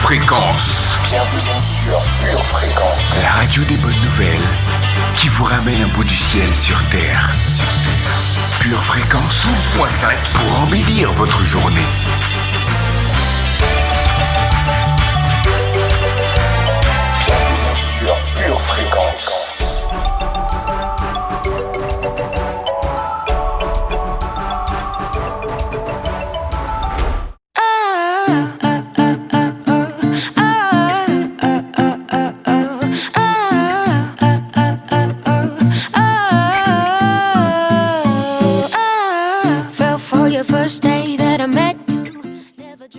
Fréquence. Bienvenue sur Pure Fréquence. La radio des bonnes nouvelles qui vous ramène un bout du ciel sur Terre. Pure Fréquence 12.5 pour embellir votre journée. Bienvenue sur Pure Fréquence.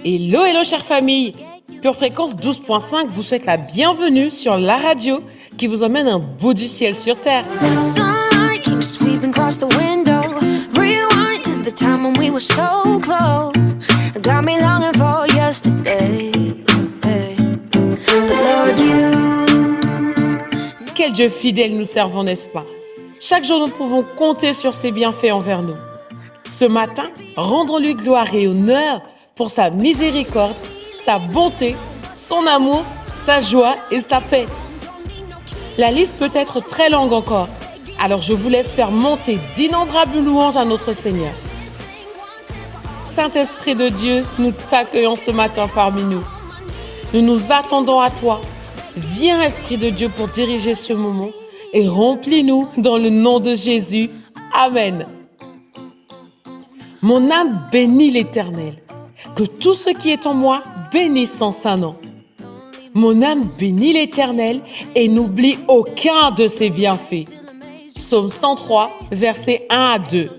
Hello chère famille, Pure Fréquence 12.5 vous souhaite la bienvenue sur la radio qui vous emmène un bout du ciel sur terre. Quel Dieu fidèle nous servons, n'est-ce pas? Chaque jour nous pouvons compter sur ses bienfaits envers nous. Ce matin, rendons-lui gloire et honneur pour sa miséricorde, sa bonté, son amour, sa joie et sa paix. La liste peut être très longue encore, alors je vous laisse faire monter d'innombrables louanges à notre Seigneur. Saint-Esprit de Dieu, nous t'accueillons ce matin parmi nous. Nous nous attendons à toi. Viens, Esprit de Dieu, pour diriger ce moment et remplis-nous dans le nom de Jésus. Amen. Mon âme bénit l'Éternel. Que tout ce qui est en moi bénisse son saint nom. Mon âme bénit l'Éternel et n'oublie aucun de ses bienfaits. Psaume 103, versets 1 à 2.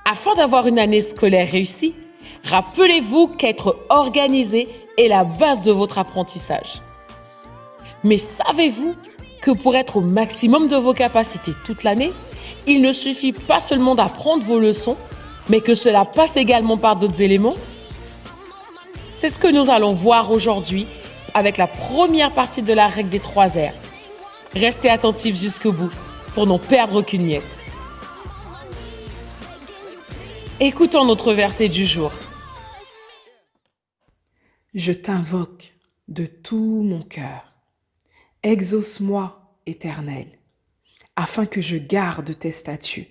Afin d'avoir une année scolaire réussie, rappelez-vous qu'être organisé est la base de votre apprentissage. Mais savez-vous que pour être au maximum de vos capacités toute l'année, il ne suffit pas seulement d'apprendre vos leçons, mais que cela passe également par d'autres éléments? C'est ce que nous allons voir aujourd'hui avec la première partie de la règle des 3 R. Restez attentifs jusqu'au bout pour n'en perdre aucune miette. Écoutons notre verset du jour. Je t'invoque de tout mon cœur. Exauce-moi, Éternel, afin que je garde tes statuts.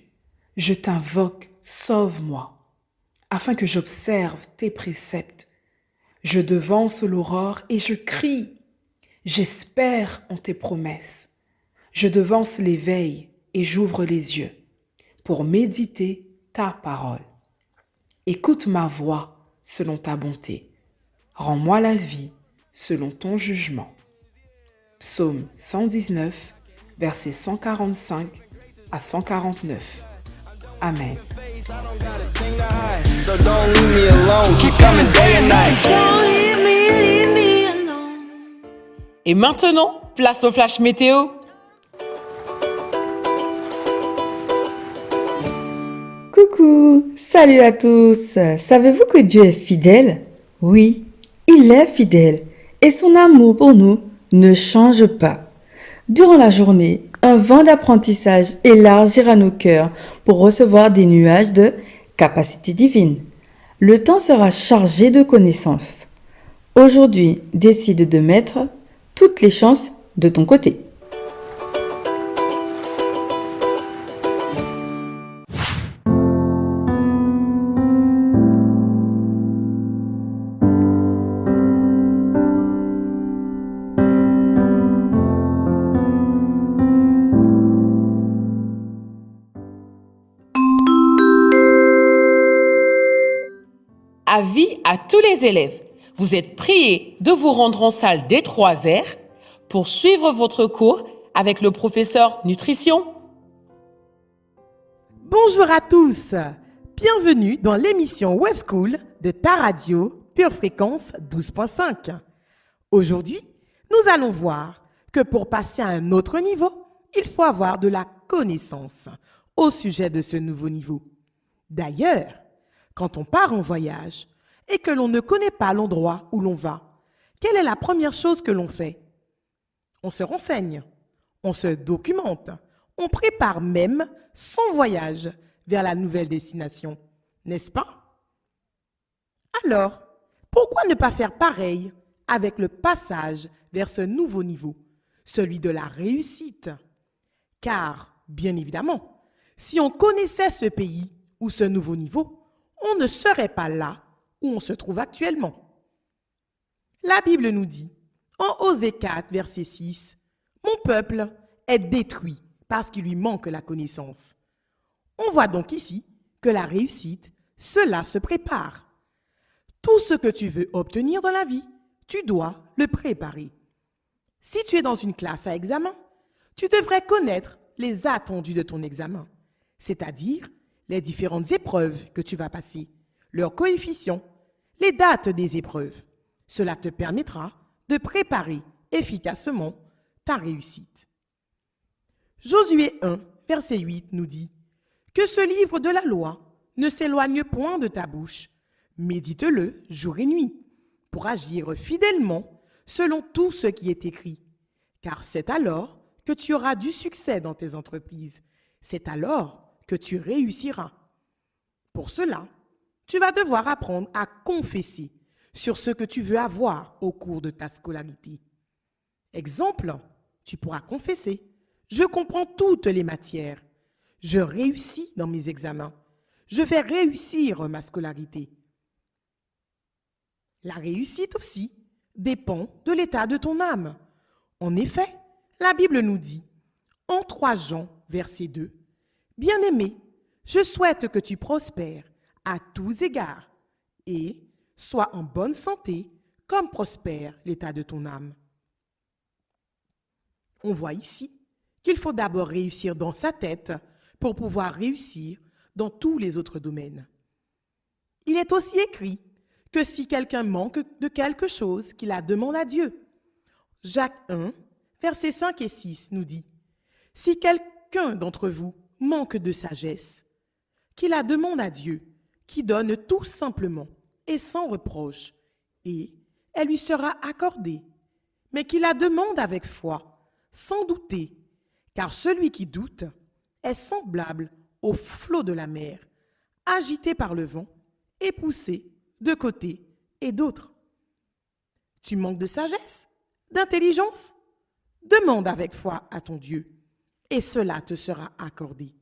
Je t'invoque, sauve-moi, afin que j'observe tes préceptes. Je devance l'aurore et je crie. J'espère en tes promesses. Je devance l'éveil et j'ouvre les yeux pour méditer ta parole. Écoute ma voix selon ta bonté. Rends-moi la vie selon ton jugement. Psaume 119, versets 145 à 149. Amen. Et maintenant, place au flash météo. Coucou, salut à tous. Savez-vous que Dieu est fidèle? Oui, il est fidèle et son amour pour nous ne change pas. Durant la journée, un vent d'apprentissage élargira nos cœurs pour recevoir des nuages de capacité divine. Le temps sera chargé de connaissances. Aujourd'hui, décide de mettre toutes les chances de ton côté. Avis à tous les élèves. Vous êtes priés de vous rendre en salle des 3 R pour suivre votre cours avec le professeur Nutrition. Bonjour à tous. Bienvenue dans l'émission Web School de ta radio Pure Fréquence 12.5. Aujourd'hui, nous allons voir que pour passer à un autre niveau, il faut avoir de la connaissance au sujet de ce nouveau niveau. D'ailleurs, quand on part en voyage et que l'on ne connaît pas l'endroit où l'on va, quelle est la première chose que l'on fait? On se renseigne, on se documente, on prépare même son voyage vers la nouvelle destination, n'est-ce pas? Alors, pourquoi ne pas faire pareil avec le passage vers ce nouveau niveau, celui de la réussite? Car, bien évidemment, si on connaissait ce pays ou ce nouveau niveau, on ne serait pas là où on se trouve actuellement. La Bible nous dit, en Osée 4, verset 6, « Mon peuple est détruit parce qu'il lui manque la connaissance. » On voit donc ici que la réussite, cela se prépare. Tout ce que tu veux obtenir dans la vie, tu dois le préparer. Si tu es dans une classe à examen, tu devrais connaître les attendus de ton examen, c'est-à-dire les différentes épreuves que tu vas passer, leurs coefficients, les dates des épreuves. Cela te permettra de préparer efficacement ta réussite. Josué 1, verset 8 nous dit « Que ce livre de la loi ne s'éloigne point de ta bouche, médite-le jour et nuit, pour agir fidèlement selon tout ce qui est écrit. Car c'est alors que tu auras du succès dans tes entreprises. C'est alors que tu réussiras. Pour cela, tu vas devoir apprendre à confesser sur ce que tu veux avoir au cours de ta scolarité. Exemple, tu pourras confesser. Je comprends toutes les matières. Je réussis dans mes examens. Je vais réussir ma scolarité. La réussite aussi dépend de l'état de ton âme. En effet, la Bible nous dit, en 3 Jean, verset 2, « Bien-aimé, je souhaite que tu prospères à tous égards et sois en bonne santé comme prospère l'état de ton âme. » On voit ici qu'il faut d'abord réussir dans sa tête pour pouvoir réussir dans tous les autres domaines. Il est aussi écrit que si quelqu'un manque de quelque chose, qu'il la demande à Dieu. Jacques 1, versets 5 et 6 nous dit, « Si quelqu'un d'entre vous manque de sagesse, qu'il la demande à Dieu, qui donne tout simplement et sans reproche, et elle lui sera accordée, mais qu'il la demande avec foi, sans douter, car celui qui doute est semblable au flot de la mer, agité par le vent et poussé de côté et d'autre. Tu manques de sagesse, d'intelligence? Demande avec foi à ton Dieu, et cela te sera accordé.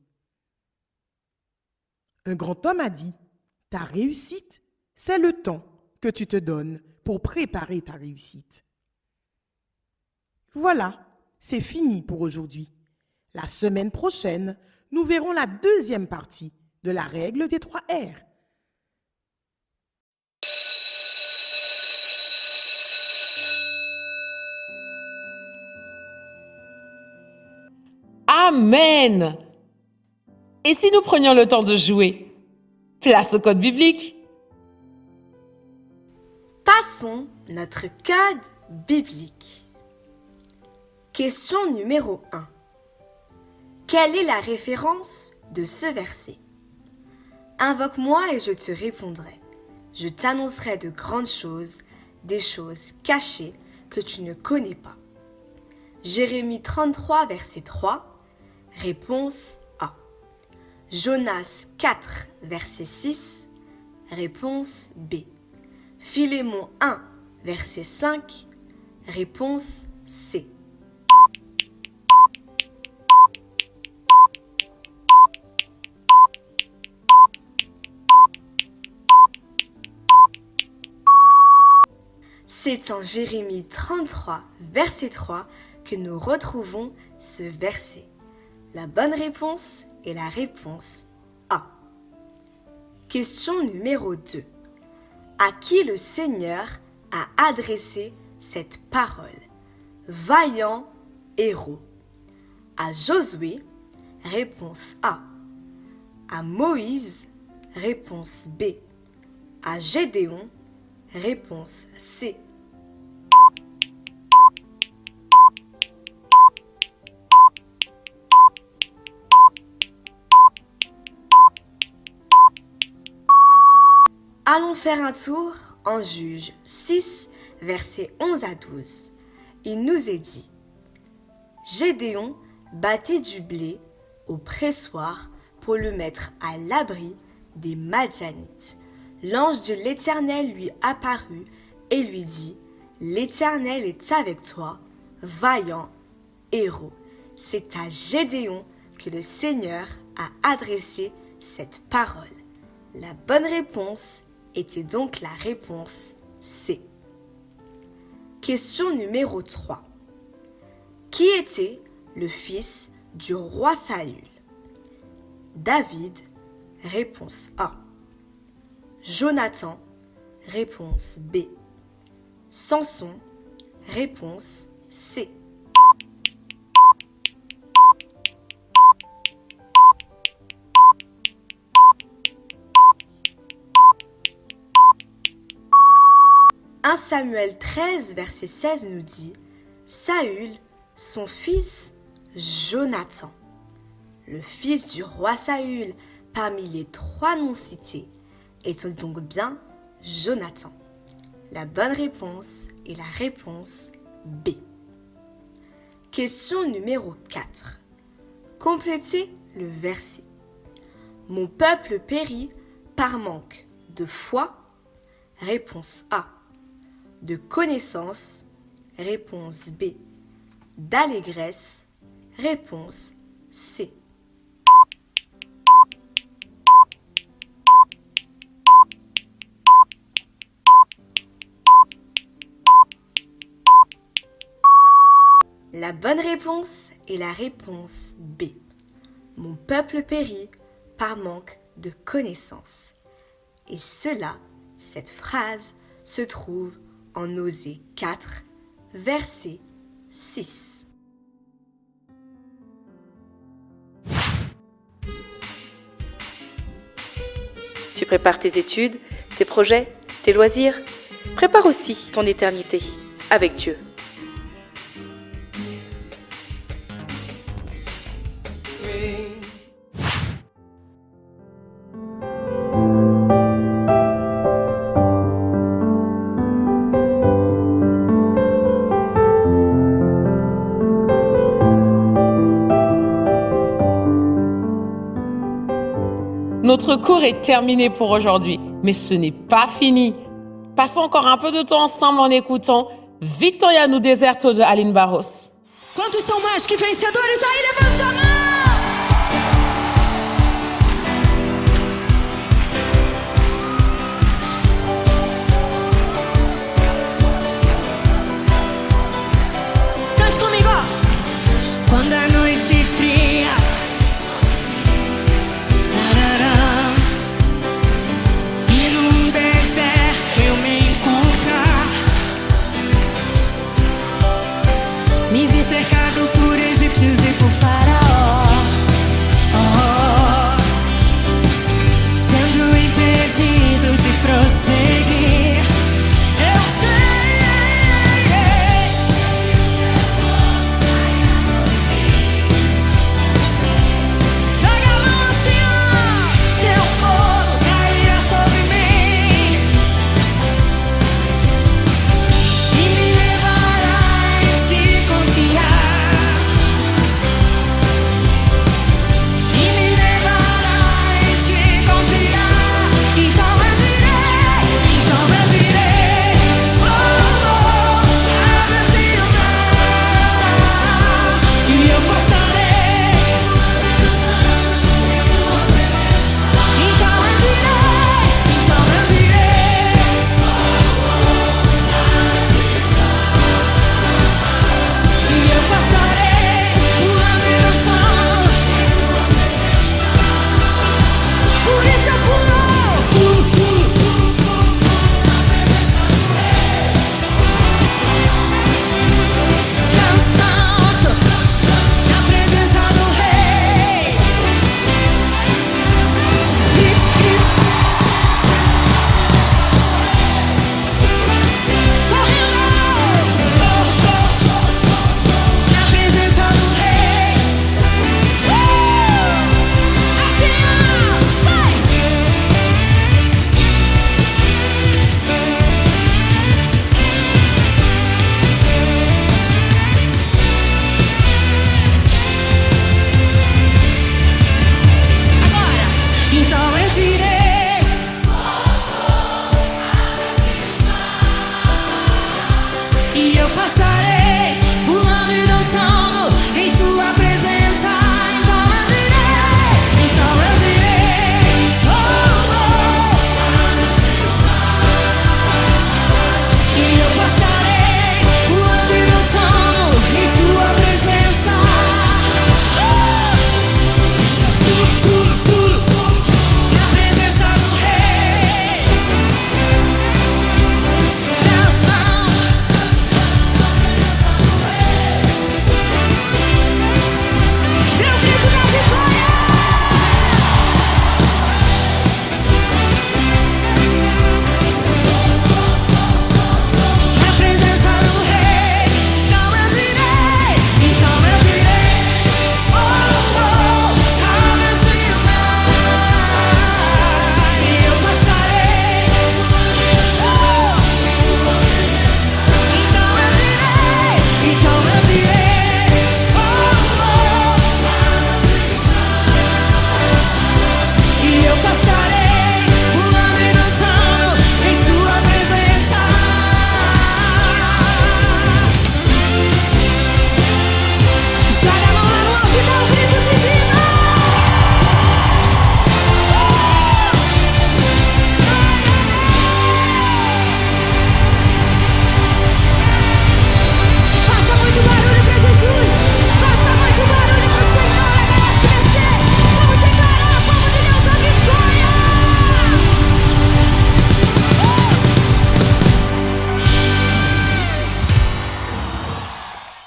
Un grand homme a dit, ta réussite, c'est le temps que tu te donnes pour préparer ta réussite. Voilà, c'est fini pour aujourd'hui. La semaine prochaine, nous verrons la deuxième partie de la règle des 3 R. Amen. Et si nous prenions le temps de jouer? Place au code biblique. Passons notre code biblique. Question numéro 1. Quelle est la référence de ce verset? Invoque-moi et je te répondrai. Je t'annoncerai de grandes choses, des choses cachées que tu ne connais pas. Jérémie 33, verset 3. Réponse A. Jonas 4, verset 6. Réponse B. Philémon 1, verset 5. Réponse C. C'est en Jérémie 33, verset 3 que nous retrouvons ce verset. La bonne réponse est la réponse A. Question numéro 2. À qui le Seigneur a adressé cette parole? Vaillant héros. À Josué, réponse A. À Moïse, réponse B. À Gédéon, réponse C. Allons faire un tour en Juge 6, versets 11 à 12. Il nous est dit: Gédéon battait du blé au pressoir pour le mettre à l'abri des Madianites. L'ange de l'Éternel lui apparut et lui dit: L'Éternel est avec toi, vaillant héros. C'est à Gédéon que le Seigneur a adressé cette parole. La bonne réponse était donc la réponse C. Question numéro 3. Qui était le fils du roi Saül? David, réponse A. Jonathan, réponse B. Samson, réponse C. « 1 Samuel 13, verset 16 nous dit: Saül, son fils Jonathan. Le fils du roi Saül, parmi les 3 noms cités, est donc bien Jonathan. La bonne réponse est la réponse B. Question numéro 4. Complétez le verset. Mon peuple périt par manque de foi. Réponse A. De connaissance. Réponse B. D'allégresse. Réponse C. La bonne réponse est la réponse B. Mon peuple périt par manque de connaissance. Et cela, cette phrase, se trouve en Osée 4, verset 6. Tu prépares tes études, tes projets, tes loisirs. Prépare aussi ton éternité avec Dieu. Notre cours est terminé pour aujourd'hui, mais ce n'est pas fini. Passons encore un peu de temps ensemble en écoutant Vitória no Deserto de Aline Barros. Quantos são mais que vencedores? Aí levante a mão! Cante comigo, ó! Quando a noite fria, tarará, e num deserto eu me encontrar, me vi cercado por egípcios e por faraó.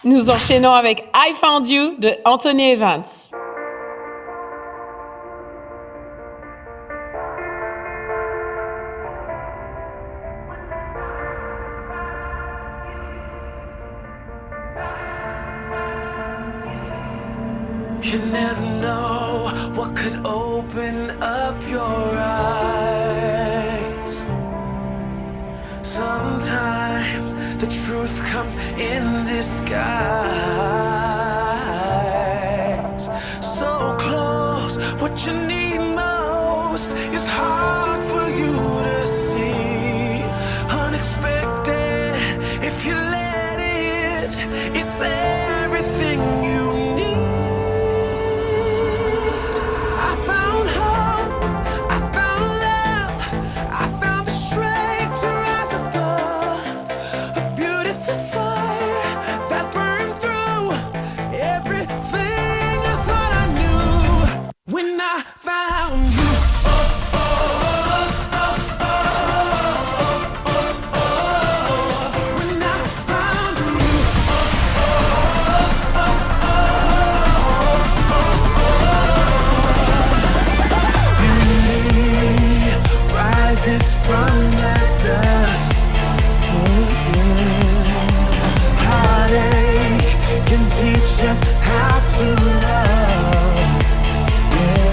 Nous enchaînons avec I Found You de Anthony Evans. You never know what could open up your eyes. Sometimes the truth comes in disguise. So close, what you need most is hard for you to see. Unexpected, if you let it, it's everything you need. I found hope, I found love, I found the strength to rise above. A beautiful fire that burned through everything I thought I knew. When I found you, when I found you, rises from the dust. Oh, yeah. Heartache can teach us how to love. Yeah.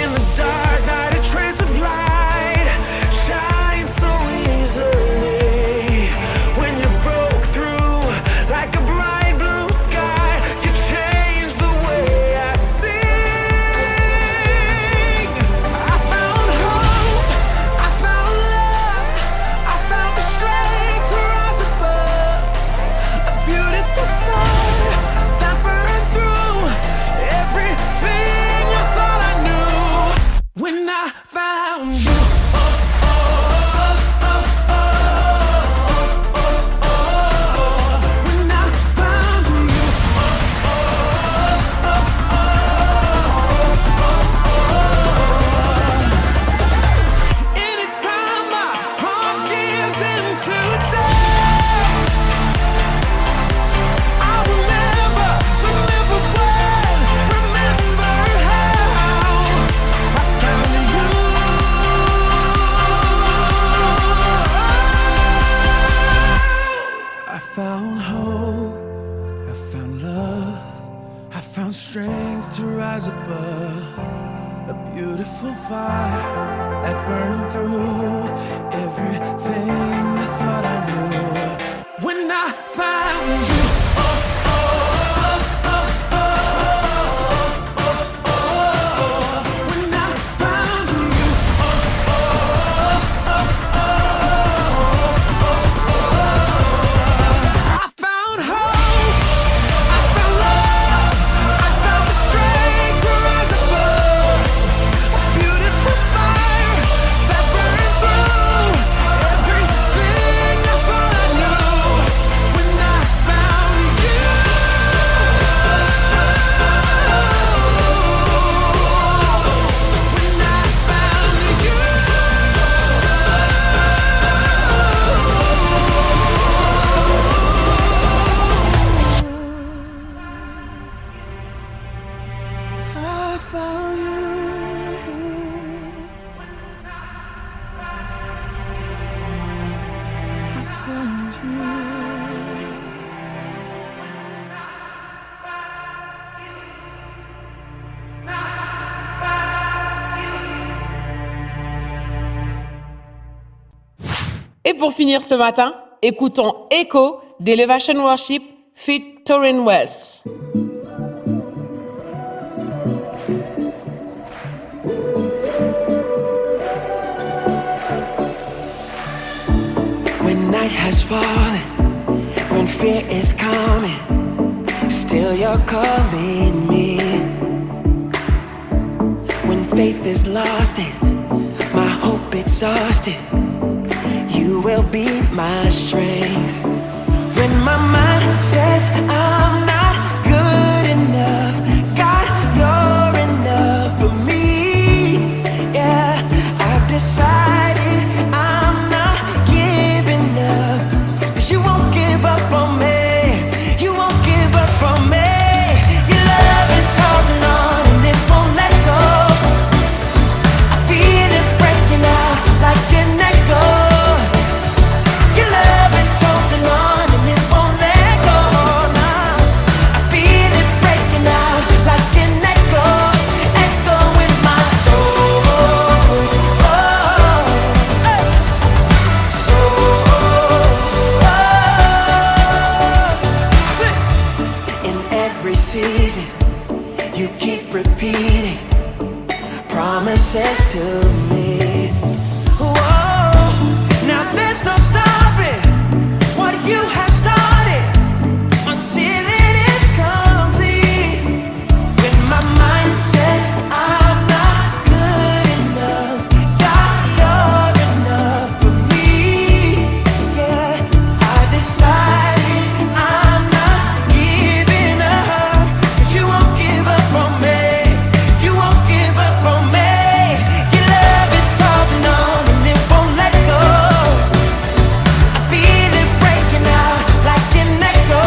In the dark night, a trace of light shines so easily. When you broke through like a bright blue sky, you changed the way I sing. I found hope, I found love, I found the strength to rise above. A beautiful fire that burned through everything I thought I knew. When I found you, when I found you. Anytime my heart gives into doubt, I will never, remember when, remember how I found you. I found hope, I found love, I found strength to rise above. A beautiful fire that burned through everything I thought I knew. When I found you, when I found you, I found hope, I found love, I found the strength to rise above. A beautiful fire that burned through everything I thought I knew. When I found you, when I found you. I found you. I found you. Et pour finir ce matin, écoutons Echo d'Elevation Worship feat. Torrin Wells. When night has fallen, when fear is coming, still you're calling me. When faith is lost and my hope exhausted, you will be my strength. When my mind says I'm not good enough, God, you're enough for me. Yeah, I've decided I'm not giving up, 'cause you won't give up on me. to me. Whoa, now there's no stopping what you have started until it is complete. When my mind says I'm not good enough, God, you're enough for me. Yeah, I decided I'm not giving up, 'cause you won't give up on me. You won't give up on me. Your love is holding on and it won't let go. I feel it breaking out like an echo.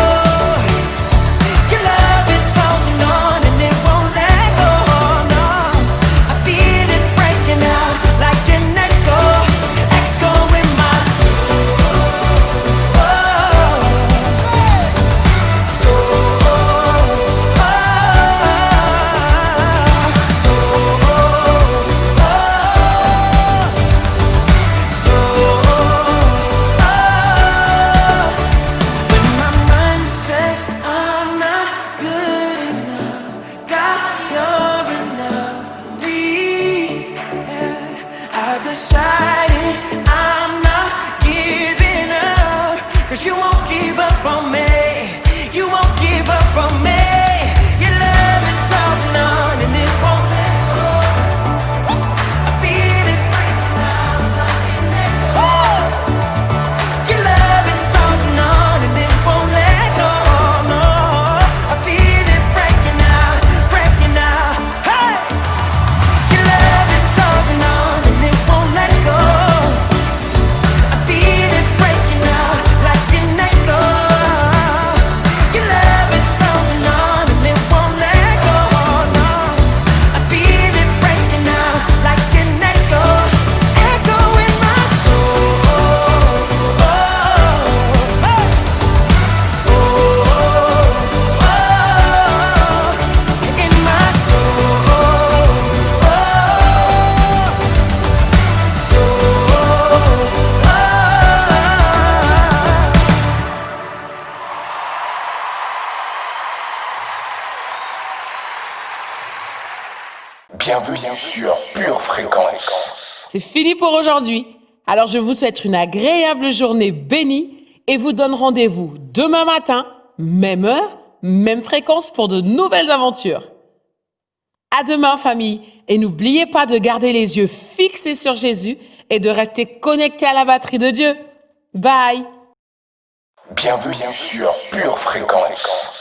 Your love is holding on and it won't let go. No, I feel it breaking out like an echo, echo in my soul. When my mind says I'm not good enough, God, you're enough for me. Yeah, I've decided I'm not giving up, 'cause you won't give up on me. You won't give up on me. Your love is holding on and it won't let go. I feel it breaking out like an echo. Your love is holding on and it won't let go. No, I feel it breaking out, breaking out. Hey, your love is holding on and it won't let go. I feel it breaking out like an echo. Your love is holding on and it won't let go. No, I feel it breaking out like an echo, echo in my soul. In my Bienvenue sur Pure Fréquence. C'est fini pour aujourd'hui. Alors je vous souhaite une agréable journée bénie et vous donne rendez-vous demain matin, même heure, même fréquence pour de nouvelles aventures. À demain famille et n'oubliez pas de garder les yeux fixés sur Jésus et de rester connectés à la batterie de Dieu. Bye. Bienvenue sur Pure Fréquence.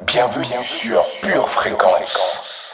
Bienvenue sur Pure Fréquence.